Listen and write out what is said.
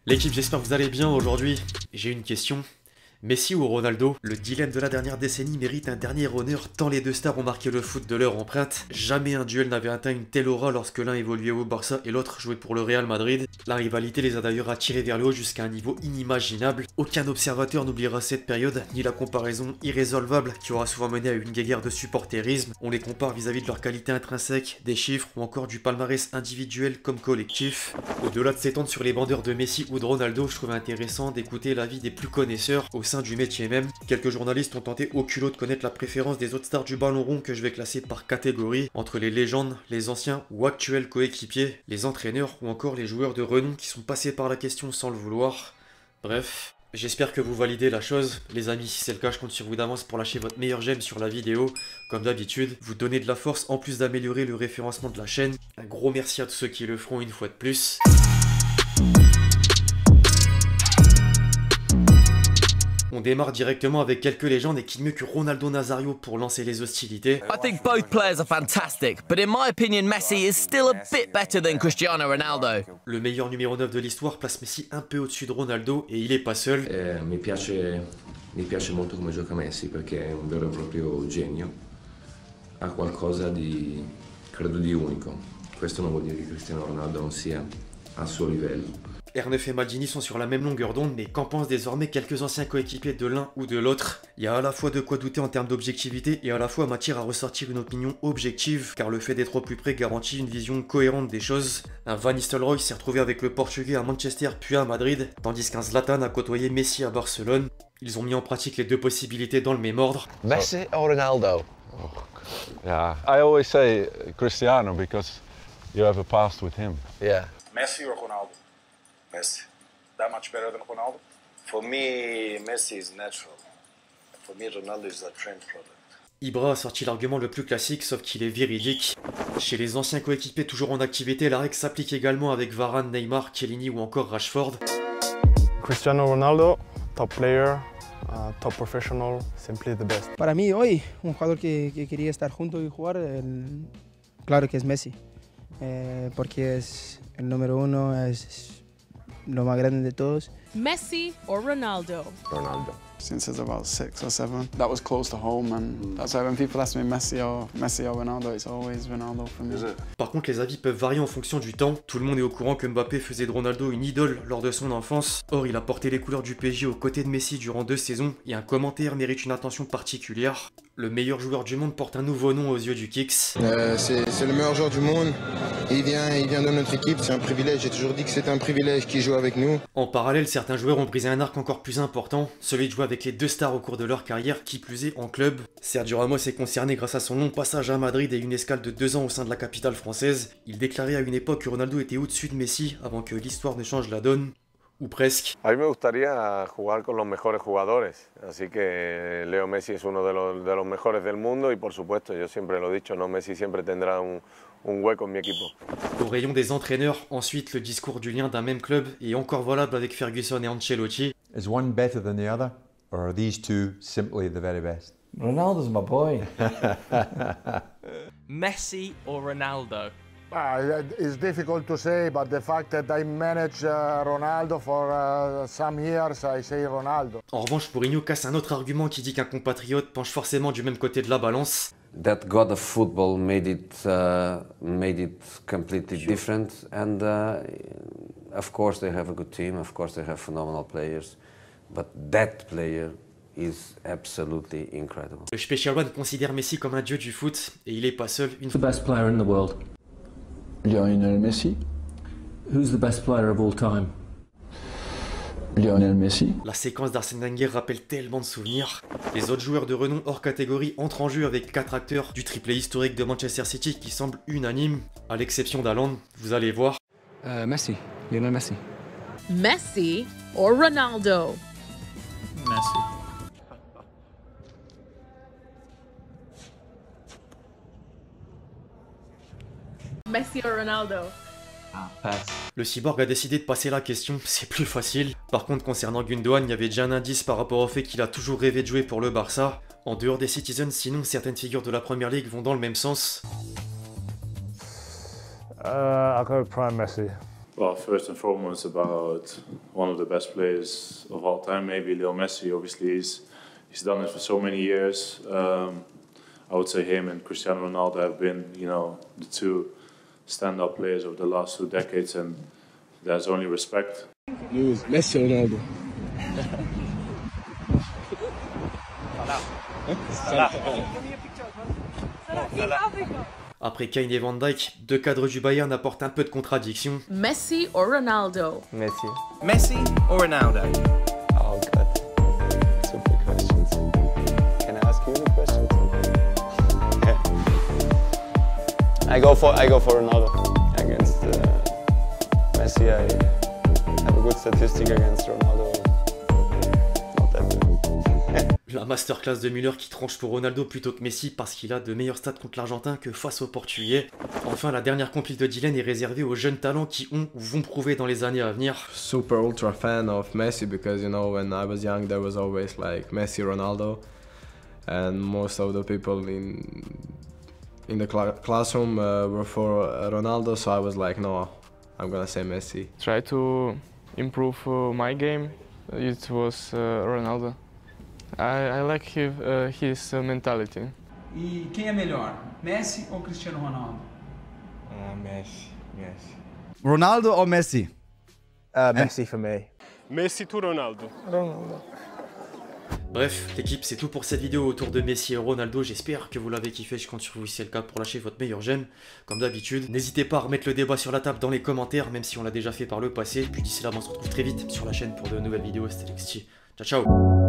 L'équipe, j'espère que vous allez bien aujourd'hui. J'ai une question. Messi ou Ronaldo? Le dilemme de la dernière décennie mérite un dernier honneur tant les deux stars ont marqué le foot de leur empreinte. Jamais un duel n'avait atteint une telle aura lorsque l'un évoluait au Barça et l'autre jouait pour le Real Madrid. La rivalité les a d'ailleurs attirés vers le haut jusqu'à un niveau inimaginable. Aucun observateur n'oubliera cette période, ni la comparaison irrésolvable qui aura souvent mené à une guéguerre de supporterisme. On les compare vis-à-vis de leur qualité intrinsèque, des chiffres ou encore du palmarès individuel comme collectif. Au-delà de s'étendre sur les bandeurs de Messi ou de Ronaldo, je trouvais intéressant d'écouter l'avis des plus connaisseurs au sein du métier même. Quelques journalistes ont tenté au culot de connaître la préférence des autres stars du ballon rond que je vais classer par catégorie, entre les légendes, les anciens ou actuels coéquipiers, les entraîneurs ou encore les joueurs de renom qui sont passés par la question sans le vouloir. Bref, j'espère que vous validez la chose. Les amis, si c'est le cas, je compte sur vous d'avance pour lâcher votre meilleur j'aime sur la vidéo. Comme d'habitude, vous donnez de la force en plus d'améliorer le référencement de la chaîne. Un gros merci à tous ceux qui le feront une fois de plus. On démarre directement avec quelques légendes et qui mieux que Ronaldo Nazario pour lancer les hostilités. I think both players are fantastic, but in my opinion Messi is still a bit better than Cristiano Ronaldo. Le meilleur numéro 9 de l'histoire place Messi un peu au-dessus de Ronaldo et il est pas seul. Mi piace molto come gioca Messi perché è un vero e proprio genio. Ha qualcosa di, credo, di unico. Questo non vuol dire che Cristiano Ronaldo non sia al suo livello. R9 et Maldini sont sur la même longueur d'onde, mais qu'en pensent désormais quelques anciens coéquipiers de l'un ou de l'autre? Il y a à la fois de quoi douter en termes d'objectivité et à la fois matière à ressortir une opinion objective, car le fait d'être au plus près garantit une vision cohérente des choses. Un Van Nistelrooy s'est retrouvé avec le Portugais à Manchester puis à Madrid, tandis qu'un Zlatan a côtoyé Messi à Barcelone. Ils ont mis en pratique les deux possibilités dans le même ordre. Messi or Ronaldo? Oh, yeah, I always say Cristiano because you have a past with him. Yeah. Messi or Ronaldo? Messi. That much better than Ronaldo? For me, Messi is natural. For me, Ronaldo is a trained product. Ibra a sorti l'argument le plus classique, sauf qu'il est véridique. Chez les anciens coéquipiers toujours en activité, la règle s'applique également avec Varane, Neymar, Chiellini ou encore Rashford. Cristiano Ronaldo, top player, top professional, simply the best. Para mí hoy, un jugador que quería estar junto y jugar, claro que es Messi. Porque es el número uno, es lo más grande de todos. Messi or Ronaldo? Ronaldo. Since I was about 6 or 7. That was close to home, and that's why when people ask me Messi or Ronaldo, it's always Ronaldo for me. Par contre, les avis peuvent varier en fonction du temps. Tout le monde est au courant que Mbappé faisait de Ronaldo une idole lors de son enfance. Or, il a porté les couleurs du PSG aux côtés de Messi durant 2 saisons, et un commentaire mérite une attention particulière. Le meilleur joueur du monde porte un nouveau nom aux yeux du Kicks. C'est le meilleur joueur du monde. Il vient de notre équipe, c'est un privilège. J'ai toujours dit que c'était un privilège qu'il joue avec nous. En parallèle, certains joueurs ont brisé un arc encore plus important, celui de jouer avec les deux stars au cours de leur carrière, qui plus est en club. Sergio Ramos est concerné grâce à son long passage à Madrid et une escale de 2 ans au sein de la capitale française. Il déclarait à une époque que Ronaldo était au-dessus de Messi avant que l'histoire ne change la donne. Ou presque. A mí me gustaría jugar con los mejores jugadores, así que Leo Messi es uno de los mejores del mundo y por supuesto, yo siempre lo he dicho, no, Messi siempre tendrá un hueco en mi equipo. Au rayon des entraîneurs, ensuite le discours du lien d'un même club est encore valable avec Ferguson et Ancelotti. Is one better than the other, or are these two simply the very best? Ronaldo's my boy. Messi or Ronaldo? It's difficult to say, but the fact that I managed Ronaldo for some years, I say Ronaldo. En revanche, Mourinho casse un autre argument qui dit qu'un compatriote penche forcément du même côté de la balance. That god of football made it completely different, and of course they have a good team, of course they have phenomenal players, but that player is absolutely incredible. Le Special One considère Messi comme un dieu du foot, et il est pas seul. The best player in the world. Lionel Messi. Who's the best player of all time? Lionel Messi. La séquence d'Arsène Wenger rappelle tellement de souvenirs. Les autres joueurs de renom hors catégorie entrent en jeu avec 4 acteurs du triplé historique de Manchester City qui semble unanime, à l'exception d'Haaland, vous allez voir. Messi, Lionel Messi. Messi or Ronaldo? Messi. Messi or Ronaldo? Pass. Le cyborg a décidé de passer la question, c'est plus facile. Par contre, concernant Gundogan, il y avait déjà un indice par rapport au fait qu'il a toujours rêvé de jouer pour le Barça. En dehors des Citizens, sinon certaines figures de la Première Ligue vont dans le même sens. I got prime Messi. Well, first and foremost, about one of the best players of all time, maybe Leo Messi. Obviously, he's done it for so many years. I would say him and Cristiano Ronaldo have been, you know, the two stand-up players of the last 2 decades, and there's only respect. Messi or Ronaldo? Après Kane et Van Dijk, deux cadres du Bayern apportent un peu de contradiction. Messi or Ronaldo? Messi. Messi or Ronaldo? Oh God, super questions. Can I ask you the question? I go for Ronaldo against Messi. I have a good statistic against Ronaldo. Not that good. La masterclass de Müller qui tranche pour Ronaldo plutôt que Messi parce qu'il a de meilleurs stats contre l'Argentin que face au Portugais. Enfin, la dernière compile de Dylan est réservée aux jeunes talents qui ont ou vont prouver dans les années à venir. Super ultra fan of Messi because, you know, when I was young there was always like Messi, Ronaldo, and most of the people in the classroom were for Ronaldo, so I was like, no, I'm gonna say Messi. Try to improve my game. It was Ronaldo. I like his mentality. E quem é melhor, Messi ou Cristiano Ronaldo? Messi. Ronaldo or Messi? Messi for me. Messi to Ronaldo. Bref, l'équipe, c'est tout pour cette vidéo autour de Messi et Ronaldo. J'espère que vous l'avez kiffé. Je compte sur vous si c'est le cas pour lâcher votre meilleur j'aime. Comme d'habitude, n'hésitez pas à remettre le débat sur la table dans les commentaires, même si on l'a déjà fait par le passé. Puis d'ici là, on se retrouve très vite sur la chaîne pour de nouvelles vidéos. C'était Lexti. Ciao, ciao.